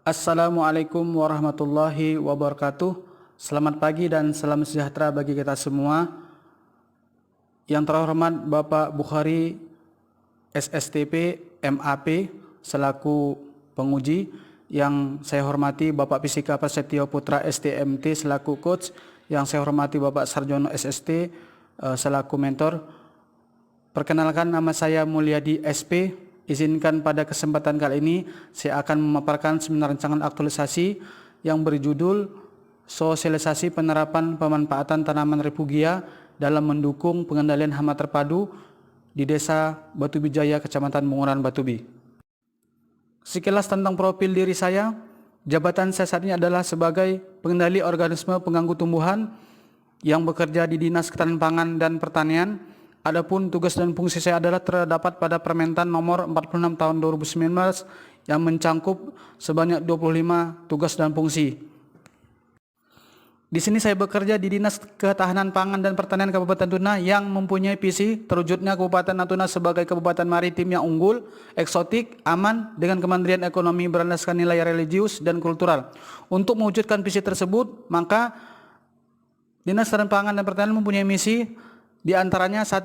Assalamualaikum warahmatullahi wabarakatuh. Selamat pagi dan salam sejahtera bagi kita semua. Yang terhormat Bapak Bukhari SSTP MAP selaku penguji. Yang saya hormati Bapak Pisika Prasetyo Putra STMT selaku coach. Yang saya hormati Bapak Sarjono SST selaku mentor. Perkenalkan, nama saya Mulyadi SP. Izinkan pada kesempatan kali ini saya akan memaparkan seminar rancangan aktualisasi yang berjudul Sosialisasi Penerapan Pemanfaatan Tanaman Refugia dalam mendukung pengendalian hama terpadu di Desa Batubi Jaya, Kecamatan Bunguran, Batubi. Sekilas tentang profil diri saya. Jabatan saya saat ini adalah sebagai pengendali organisme pengganggu tumbuhan yang bekerja di Dinas Ketahanan Pangan dan Pertanian. Adapun tugas dan fungsi saya adalah terdapat pada Permentan nomor 46 tahun 2019 yang mencangkup sebanyak 25 tugas dan fungsi. Di sini saya bekerja di Dinas Ketahanan Pangan dan Pertanian Kabupaten Natuna yang mempunyai visi terwujudnya Kabupaten Natuna sebagai kabupaten maritim yang unggul, eksotik, aman dengan kemandirian ekonomi berlandaskan nilai religius dan kultural. Untuk mewujudkan visi tersebut, maka Dinas Ketahanan Pangan dan Pertanian mempunyai misi. Di antaranya 1.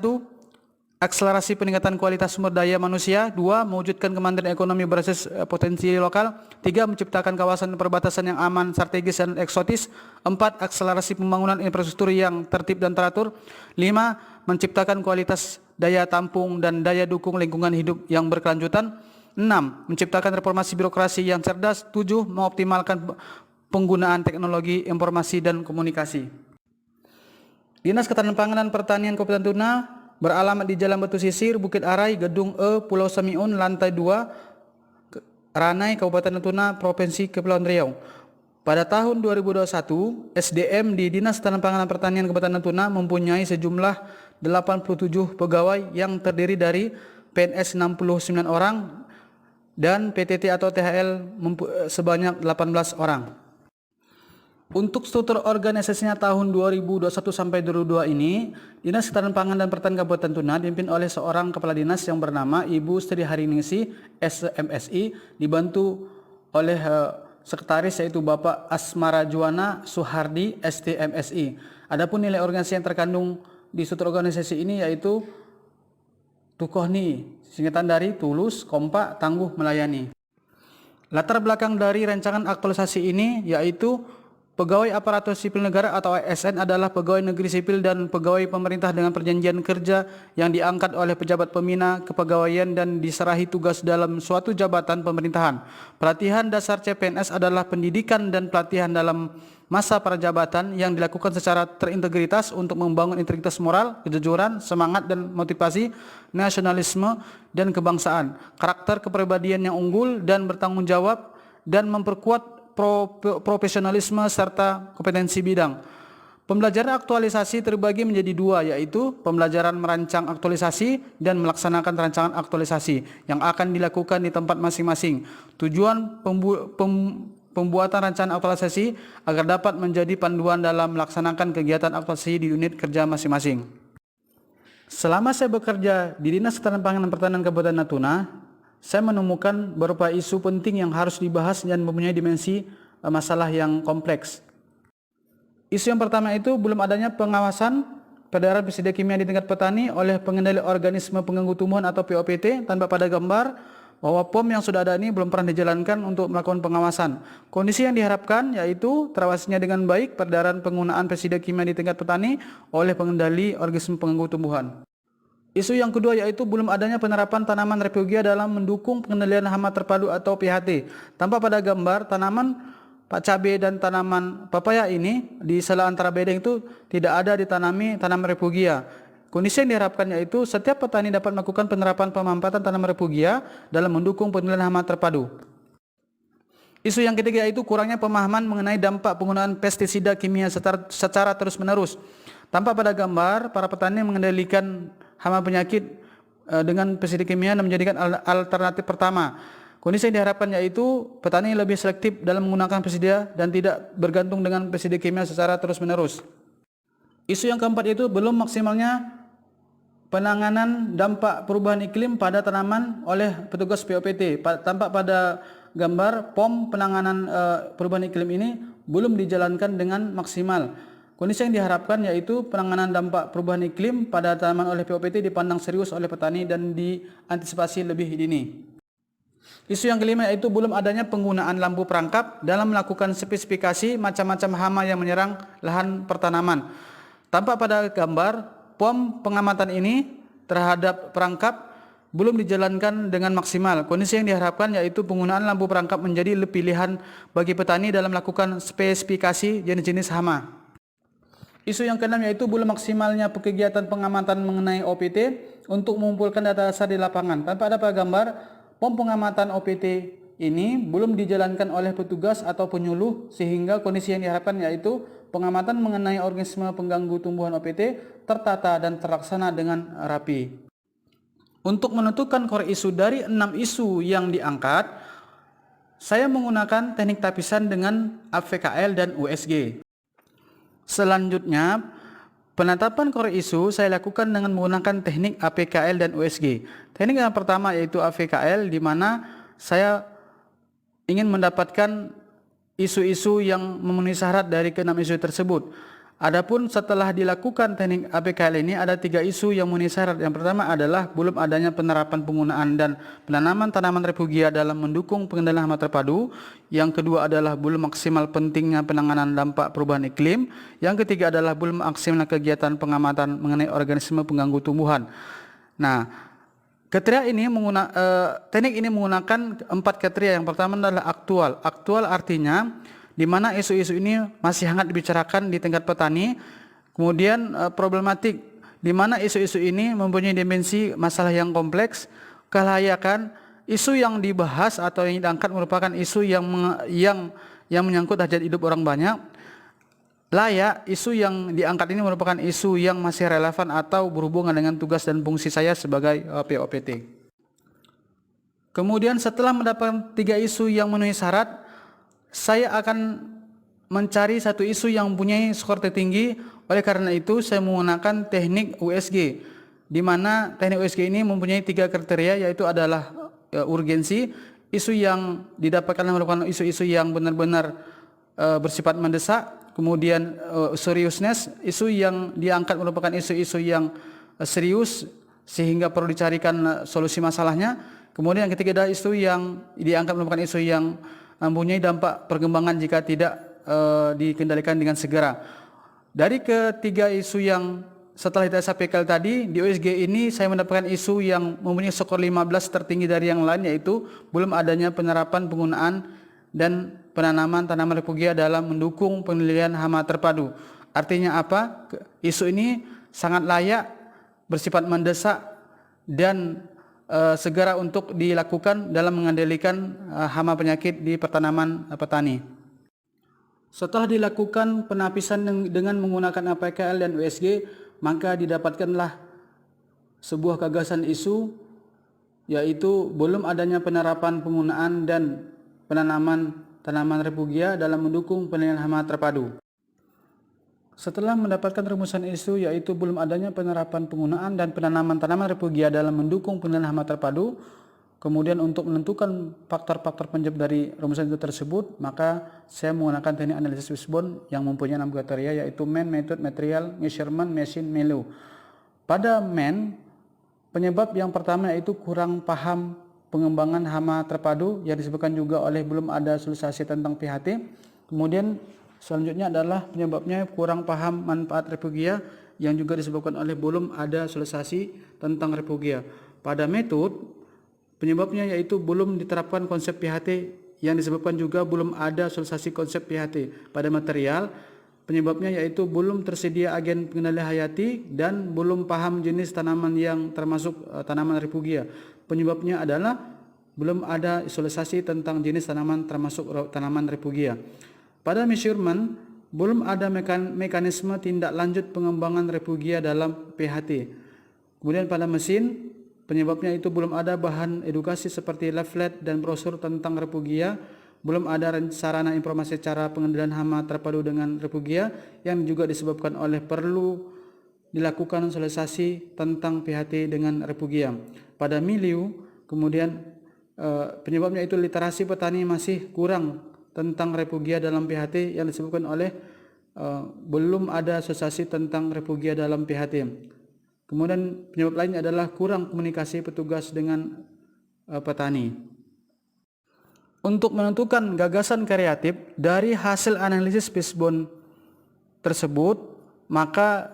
Akselerasi peningkatan kualitas sumber daya manusia. 2. Mewujudkan kemandirian ekonomi berbasis potensi lokal. 3. Menciptakan kawasan perbatasan yang aman, strategis dan eksotis. 4. Akselerasi pembangunan infrastruktur yang tertib dan teratur. 5. Menciptakan kualitas daya tampung dan daya dukung lingkungan hidup yang berkelanjutan. 6. Menciptakan reformasi birokrasi yang cerdas. 7. Mengoptimalkan penggunaan teknologi informasi dan komunikasi. Dinas Ketahanan Pangan dan Pertanian Kabupaten Natuna beralamat di Jalan Batu Sisir, Bukit Arai, Gedung E, Pulau Samiun, Lantai 2, Ranai, Kabupaten Natuna, Provinsi Kepulauan Riau. Pada tahun 2021, SDM di Dinas Ketahanan Pangan dan Pertanian Kabupaten Natuna mempunyai sejumlah 87 pegawai yang terdiri dari PNS 69 orang dan PTT atau THL sebanyak 18 orang. Untuk struktur organisasinya tahun 2021 sampai 2022 ini, Dinas Ketahanan Pangan dan Pertanian Kabupaten Natuna dipimpin oleh seorang kepala dinas yang bernama Ibu Sri Hariningsi SMSI, dibantu oleh sekretaris yaitu Bapak Asmara Juwana Suhardi STMSI. Adapun nilai organisasi yang terkandung di struktur organisasi ini yaitu Tukohni, singkatan dari tulus, kompak, tangguh, melayani. Latar belakang dari rancangan aktualisasi ini yaitu pegawai aparatur sipil negara atau ASN adalah pegawai negeri sipil dan pegawai pemerintah dengan perjanjian kerja yang diangkat oleh pejabat pembina kepegawaian dan diserahi tugas dalam suatu jabatan pemerintahan. Pelatihan dasar CPNS adalah pendidikan dan pelatihan dalam masa prajabatan yang dilakukan secara terintegritas untuk membangun integritas moral, kejujuran, semangat dan motivasi, nasionalisme dan kebangsaan, karakter kepribadian yang unggul dan bertanggung jawab, dan memperkuat profesionalisme serta kompetensi bidang. Pembelajaran aktualisasi terbagi menjadi 2, yaitu pembelajaran merancang aktualisasi dan melaksanakan rancangan aktualisasi yang akan dilakukan di tempat masing-masing. Tujuan pembuatan rancangan aktualisasi agar dapat menjadi panduan dalam melaksanakan kegiatan aktualisasi di unit kerja masing-masing. Selama saya bekerja di Dinas Ketahanan Pangan dan Pertanian Kabupaten Natuna, saya menemukan beberapa isu penting yang harus dibahas dan mempunyai dimensi masalah yang kompleks. Isu yang pertama itu belum adanya pengawasan peredaran pestisida kimia di tingkat petani oleh pengendali organisme pengganggu tumbuhan atau POPT, tanpa pada gambar bahwa POM yang sudah ada ini belum pernah dijalankan untuk melakukan pengawasan. Kondisi yang diharapkan yaitu terawasinya dengan baik peredaran penggunaan pestisida kimia di tingkat petani oleh pengendali organisme pengganggu tumbuhan. Isu yang kedua yaitu belum adanya penerapan tanaman refugia dalam mendukung pengendalian hama terpadu atau PHT. Tanpa pada gambar, tanaman pak cabai dan tanaman papaya ini di sela antara bedeng itu tidak ada ditanami tanaman refugia. Kondisi yang diharapkan yaitu setiap petani dapat melakukan penerapan pemanfaatan tanaman refugia dalam mendukung pengendalian hama terpadu. Isu yang ketiga yaitu kurangnya pemahaman mengenai dampak penggunaan pestisida kimia secara terus-menerus. Tanpa pada gambar, para petani mengendalikan hama penyakit dengan pestisida kimia dan menjadikan alternatif pertama. Kondisi yang diharapkan yaitu petani lebih selektif dalam menggunakan pestisida dan tidak bergantung dengan pestisida kimia secara terus-menerus. Isu yang keempat yaitu belum maksimalnya penanganan dampak perubahan iklim pada tanaman oleh petugas POPT. Tampak pada gambar POM penanganan perubahan iklim ini belum dijalankan dengan maksimal. Kondisi yang diharapkan yaitu penanganan dampak perubahan iklim pada tanaman oleh POPT dipandang serius oleh petani dan diantisipasi lebih dini. Isu yang kelima yaitu belum adanya penggunaan lampu perangkap dalam melakukan spesifikasi macam-macam hama yang menyerang lahan pertanaman. Tampak pada gambar, POM pengamatan ini terhadap perangkap belum dijalankan dengan maksimal. Kondisi yang diharapkan yaitu penggunaan lampu perangkap menjadi pilihan bagi petani dalam melakukan spesifikasi jenis-jenis hama. Isu yang keenam yaitu belum maksimalnya kegiatan pengamatan mengenai OPT untuk mengumpulkan data dasar di lapangan. Tanpa ada pada gambar, POM pengamatan OPT ini belum dijalankan oleh petugas atau penyuluh sehingga kondisi yang diharapkan yaitu pengamatan mengenai organisme pengganggu tumbuhan OPT tertata dan terlaksana dengan rapi. Untuk menentukan core isu dari 6 isu yang diangkat, saya menggunakan teknik tapisan dengan AVKL dan USG. Selanjutnya, penetapan core isu saya lakukan dengan menggunakan teknik AVKL dan USG. Teknik yang pertama yaitu AVKL, di mana saya ingin mendapatkan isu-isu yang memenuhi syarat dari ke-6 isu tersebut. Adapun setelah dilakukan teknik AVKL ini ada 3 isu yang memenuhi syarat. Yang pertama adalah belum adanya penerapan penggunaan dan penanaman tanaman refugia dalam mendukung pengendalian hama terpadu. Yang kedua adalah belum maksimal pentingnya penanganan dampak perubahan iklim. Yang ketiga adalah belum maksimal kegiatan pengamatan mengenai organisme pengganggu tumbuhan. Nah, teknik ini menggunakan 4 kriteria. Yang pertama adalah aktual. Aktual artinya di mana isu-isu ini masih hangat dibicarakan di tingkat petani. Kemudian problematik, di mana isu-isu ini mempunyai dimensi masalah yang kompleks. Kelayakan, isu yang dibahas atau yang diangkat merupakan isu yang menyangkut hajat hidup orang banyak. Layak, isu yang diangkat ini merupakan isu yang masih relevan atau berhubungan dengan tugas dan fungsi saya sebagai POPT. Kemudian setelah mendapatkan 3 isu yang memenuhi syarat, saya akan mencari satu isu yang mempunyai skor tertinggi. Oleh karena itu saya menggunakan teknik USG, di mana teknik USG ini mempunyai 3 kriteria, yaitu adalah urgensi, isu yang didapatkan merupakan isu-isu yang benar-benar bersifat mendesak. Kemudian seriousness, isu yang diangkat merupakan isu-isu yang serius sehingga perlu dicarikan solusi masalahnya. Kemudian yang ketiga adalah isu yang diangkat merupakan isu yang mempunyai dampak perkembangan jika tidak dikendalikan dengan segera. Dari ketiga isu yang setelah kita sampaikan tadi, di USG ini saya mendapatkan isu yang mempunyai skor 15 tertinggi dari yang lain, yaitu belum adanya penerapan penggunaan dan penanaman tanaman refugia dalam mendukung pengendalian hama terpadu. Artinya apa? Isu ini sangat layak, bersifat mendesak dan segera untuk dilakukan dalam mengendalikan hama penyakit di pertanaman petani. Setelah dilakukan penapisan dengan menggunakan AVKL dan USG, maka didapatkanlah sebuah gagasan isu, yaitu belum adanya penerapan penggunaan dan penanaman tanaman refugia dalam mendukung pengendalian hama terpadu. Setelah mendapatkan rumusan isu, yaitu belum adanya penerapan penggunaan dan penanaman tanaman refugia dalam mendukung pengendalian hama terpadu, kemudian untuk menentukan faktor-faktor penyebab dari rumusan itu tersebut, maka saya menggunakan teknik analisis wishbone yang mempunyai 6 kriteria, yaitu man, method, material, measurement, machine, value. Pada man, penyebab yang pertama yaitu kurang paham pengembangan hama terpadu yang disebutkan juga oleh belum ada sosialisasi tentang PHT. Kemudian selanjutnya adalah penyebabnya kurang paham manfaat refugia yang juga disebabkan oleh belum ada sosialisasi tentang refugia. Pada metode, penyebabnya yaitu belum diterapkan konsep PHT yang disebabkan juga belum ada sosialisasi konsep PHT. Pada material, penyebabnya yaitu belum tersedia agen pengendali hayati dan belum paham jenis tanaman yang termasuk tanaman refugia. Penyebabnya adalah belum ada sosialisasi tentang jenis tanaman termasuk tanaman refugia. Pada measurement, belum ada mekanisme tindak lanjut pengembangan refugia dalam PHT. Kemudian pada mesin, penyebabnya itu belum ada bahan edukasi seperti leaflet dan brosur tentang refugia, belum ada sarana informasi cara pengendalian hama terpadu dengan refugia yang juga disebabkan oleh perlu dilakukan sosialisasi tentang PHT dengan refugia. Pada milieu, kemudian penyebabnya itu literasi petani masih kurang tentang refugia dalam PHT yang disebutkan oleh belum ada asosiasi tentang refugia dalam PHT. Kemudian penyebab lainnya adalah kurang komunikasi petugas dengan petani. Untuk menentukan gagasan kreatif dari hasil analisis fishbone tersebut, maka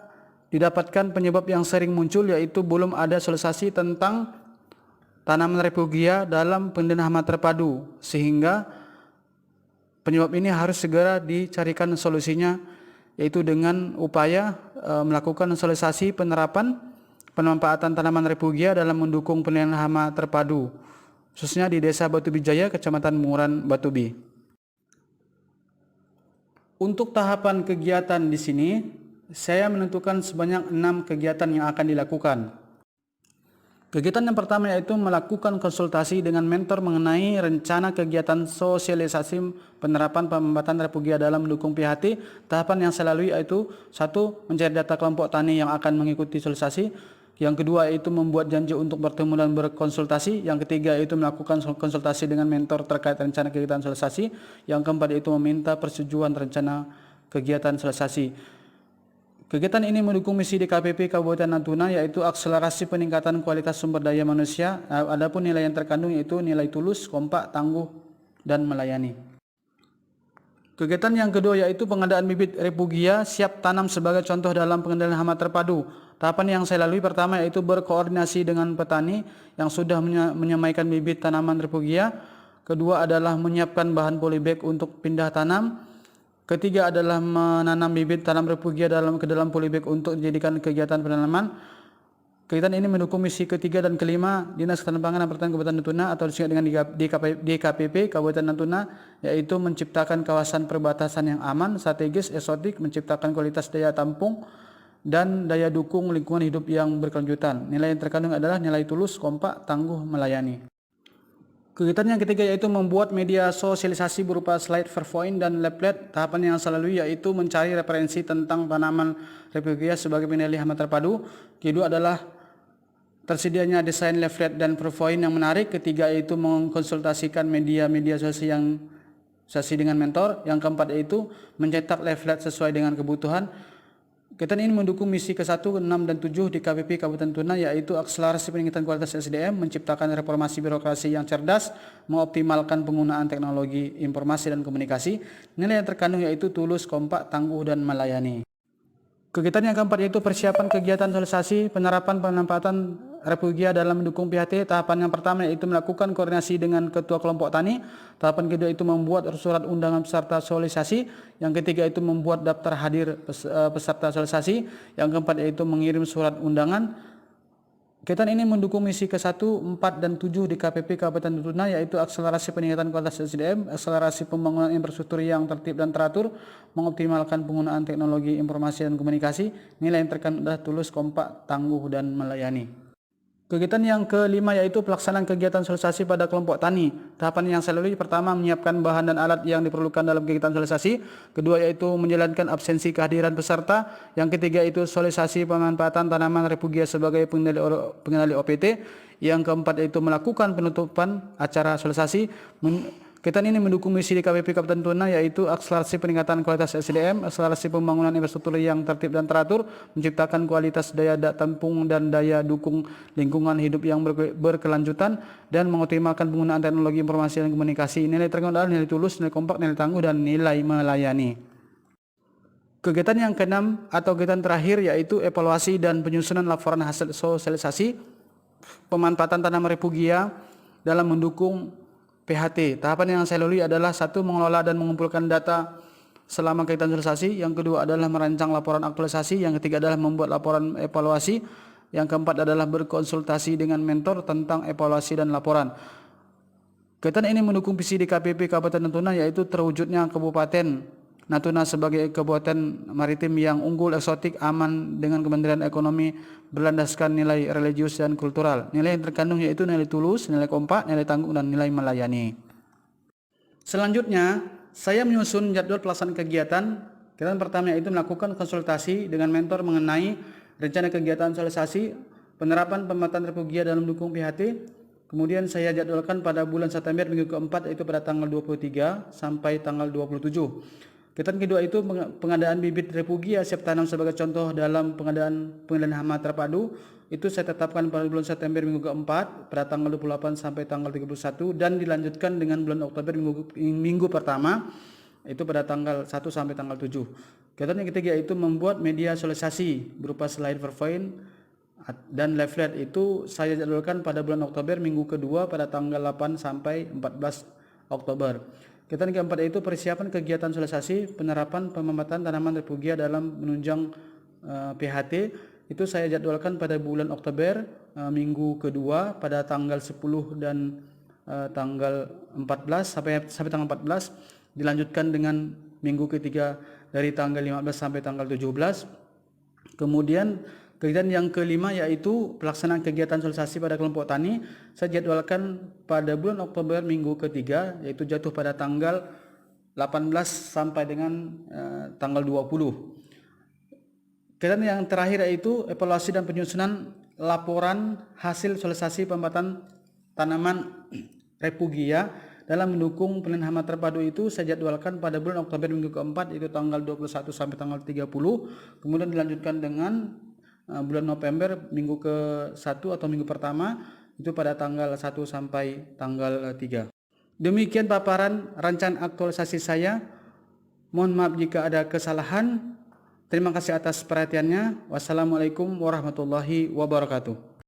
didapatkan penyebab yang sering muncul yaitu belum ada sosialisasi tentang tanaman refugia dalam pengendalian hama terpadu, sehingga penyebab ini harus segera dicarikan solusinya, yaitu dengan upaya melakukan sosialisasi penerapan pemanfaatan tanaman refugia dalam mendukung pengendalian hama terpadu, khususnya di Desa Batubi Jaya, Kecamatan Bunguran, Batubi. Untuk tahapan kegiatan di sini, saya menentukan sebanyak 6 kegiatan yang akan dilakukan. Kegiatan yang pertama yaitu melakukan konsultasi dengan mentor mengenai rencana kegiatan sosialisasi penerapan pembuatan refugia dalam mendukung PHT. Tahapan yang saya lalui yaitu 1. Mencari data kelompok tani yang akan mengikuti sosialisasi. Yang kedua yaitu membuat janji untuk bertemu dan berkonsultasi. Yang ketiga yaitu melakukan konsultasi dengan mentor terkait rencana kegiatan sosialisasi. Yang keempat yaitu meminta persetujuan rencana kegiatan sosialisasi. Kegiatan ini mendukung misi DKPP Kabupaten Natuna yaitu akselerasi peningkatan kualitas sumber daya manusia. Adapun nilai yang terkandung yaitu nilai tulus, kompak, tangguh, dan melayani. Kegiatan yang kedua yaitu pengadaan bibit refugia siap tanam sebagai contoh dalam pengendalian hama terpadu. Tahapan yang saya lalui pertama yaitu berkoordinasi dengan petani yang sudah menyamaikan bibit tanaman refugia. Kedua adalah menyiapkan bahan polybag untuk pindah tanam. Ketiga adalah menanam bibit tanam refugia ke dalam polybag untuk dijadikan kegiatan penanaman. Kegiatan ini mendukung misi ketiga dan kelima Dinas Ketahanan Pangan dan Pertanian Kabupaten Natuna atau disingkat dengan DKPP Kabupaten Natuna, yaitu menciptakan kawasan perbatasan yang aman, strategis, eksotik, menciptakan kualitas daya tampung dan daya dukung lingkungan hidup yang berkelanjutan. Nilai yang terkandung adalah nilai tulus, kompak, tangguh, melayani. Kegiatan yang ketiga yaitu membuat media sosialisasi berupa slide, PowerPoint, dan leaflet. Tahapan yang selanjutnya yaitu mencari referensi tentang tanaman refugia sebagai pengendali hama terpadu. Kedua adalah tersedianya desain leaflet dan PowerPoint yang menarik. Ketiga yaitu mengkonsultasikan media sosialisasi dengan mentor. Yang keempat yaitu mencetak leaflet sesuai dengan kebutuhan. Kegiatan ini mendukung misi ke-1, 6, dan 7 di KPP Kabupaten Natuna yaitu akselerasi peningkatan kualitas SDM, menciptakan reformasi birokrasi yang cerdas, mengoptimalkan penggunaan teknologi informasi dan komunikasi. Nilai yang terkandung yaitu tulus, kompak, tangguh, dan melayani. Kegiatan yang keempat yaitu persiapan kegiatan sosialisasi penerapan pemanfaatan refugia dalam mendukung PHT. Tahapan yang pertama yaitu melakukan koordinasi dengan ketua kelompok tani. Tahapan kedua itu membuat surat undangan peserta sosialisasi. Yang ketiga itu membuat daftar hadir peserta sosialisasi. Yang keempat yaitu mengirim surat undangan. Kegiatan ini mendukung misi ke-1, 4, dan 7 di KPP Kabupaten Natuna yaitu akselerasi peningkatan kualitas SDM, akselerasi pembangunan infrastruktur yang tertib dan teratur, mengoptimalkan penggunaan teknologi informasi dan komunikasi. Nilai yang terkandung adalah tulus, kompak, tangguh, dan melayani. Kegiatan yang kelima yaitu pelaksanaan kegiatan sosialisasi pada kelompok tani. Tahapan yang saya lalui pertama menyiapkan bahan dan alat yang diperlukan dalam kegiatan sosialisasi. Kedua yaitu menjalankan absensi kehadiran peserta. Yang ketiga itu sosialisasi pemanfaatan tanaman refugia sebagai pengendali OPT. Yang keempat yaitu melakukan penutupan acara sosialisasi. Kegiatan ini mendukung misi DKPP Kabupaten Natuna yaitu akselerasi peningkatan kualitas SDM, akselerasi pembangunan infrastruktur yang tertib dan teratur, menciptakan kualitas daya tampung dan daya dukung lingkungan hidup yang berkelanjutan, dan mengoptimalkan penggunaan teknologi informasi dan komunikasi. Nilai terkandung adalah nilai tulus, nilai kompak, nilai tangguh, dan nilai melayani. Kegiatan yang keenam atau kegiatan terakhir yaitu evaluasi dan penyusunan laporan hasil sosialisasi pemanfaatan tanaman refugia dalam mendukung PHT. Tahapan yang saya lalui adalah 1. Mengelola dan mengumpulkan data selama kegiatan sosialisasi. Yang kedua adalah merancang laporan aktualisasi. Yang ketiga adalah membuat laporan evaluasi. Yang keempat adalah berkonsultasi dengan mentor tentang evaluasi dan laporan. Kegiatan ini mendukung visi DKPP Kabupaten Natuna yaitu terwujudnya Kabupaten Natuna sebagai kabupaten maritim yang unggul, eksotik, aman dengan Kementerian Ekonomi berlandaskan nilai religius dan kultural. Nilai yang terkandung yaitu nilai tulus, nilai kompak, nilai tangguh, dan nilai melayani. Selanjutnya, saya menyusun jadwal pelaksanaan kegiatan. Kegiatan pertama yaitu melakukan konsultasi dengan mentor mengenai rencana kegiatan sosialisasi penerapan pemanfaatan refugia dalam mendukung PHT. Kemudian saya jadwalkan pada bulan September minggu keempat, yaitu pada tanggal 23 sampai tanggal 27. Kegiatan kedua itu pengadaan bibit refugia siap tanam sebagai contoh dalam pengadaan hama terpadu. Itu saya tetapkan pada bulan September minggu keempat pada tanggal 28 sampai tanggal 31, dan dilanjutkan dengan bulan Oktober minggu pertama, itu pada tanggal 1 sampai tanggal 7. Kegiatan yang ketiga itu membuat media sosialisasi berupa slide PowerPoint dan leaflet. Itu saya jadwalkan pada bulan Oktober minggu kedua pada tanggal 8 sampai 14 Oktober. Kegiatan keempat itu persiapan kegiatan sosialisasi penerapan pemanfaatan tanaman refugia dalam menunjang PHT. Itu saya jadwalkan pada bulan Oktober minggu kedua pada tanggal 10 dan tanggal 14 sampai tanggal 14, dilanjutkan dengan minggu ketiga dari tanggal 15 sampai tanggal 17. Kemudian kegiatan yang kelima yaitu pelaksanaan kegiatan sosialisasi pada kelompok tani. Saya jadwalkan pada bulan Oktober minggu ketiga, yaitu jatuh pada tanggal 18 sampai dengan tanggal 20. Kegiatan yang terakhir yaitu evaluasi dan penyusunan laporan hasil sosialisasi pemanfaatan tanaman refugia dalam mendukung penelitian hama terpadu. Itu saya jadwalkan pada bulan Oktober minggu keempat, yaitu tanggal 21 sampai tanggal 30. Kemudian dilanjutkan dengan bulan November minggu ke-1 atau minggu pertama, itu pada tanggal 1 sampai tanggal 3. Demikian paparan rancangan aktualisasi saya. Mohon maaf jika ada kesalahan. Terima kasih atas perhatiannya. Wassalamualaikum warahmatullahi wabarakatuh.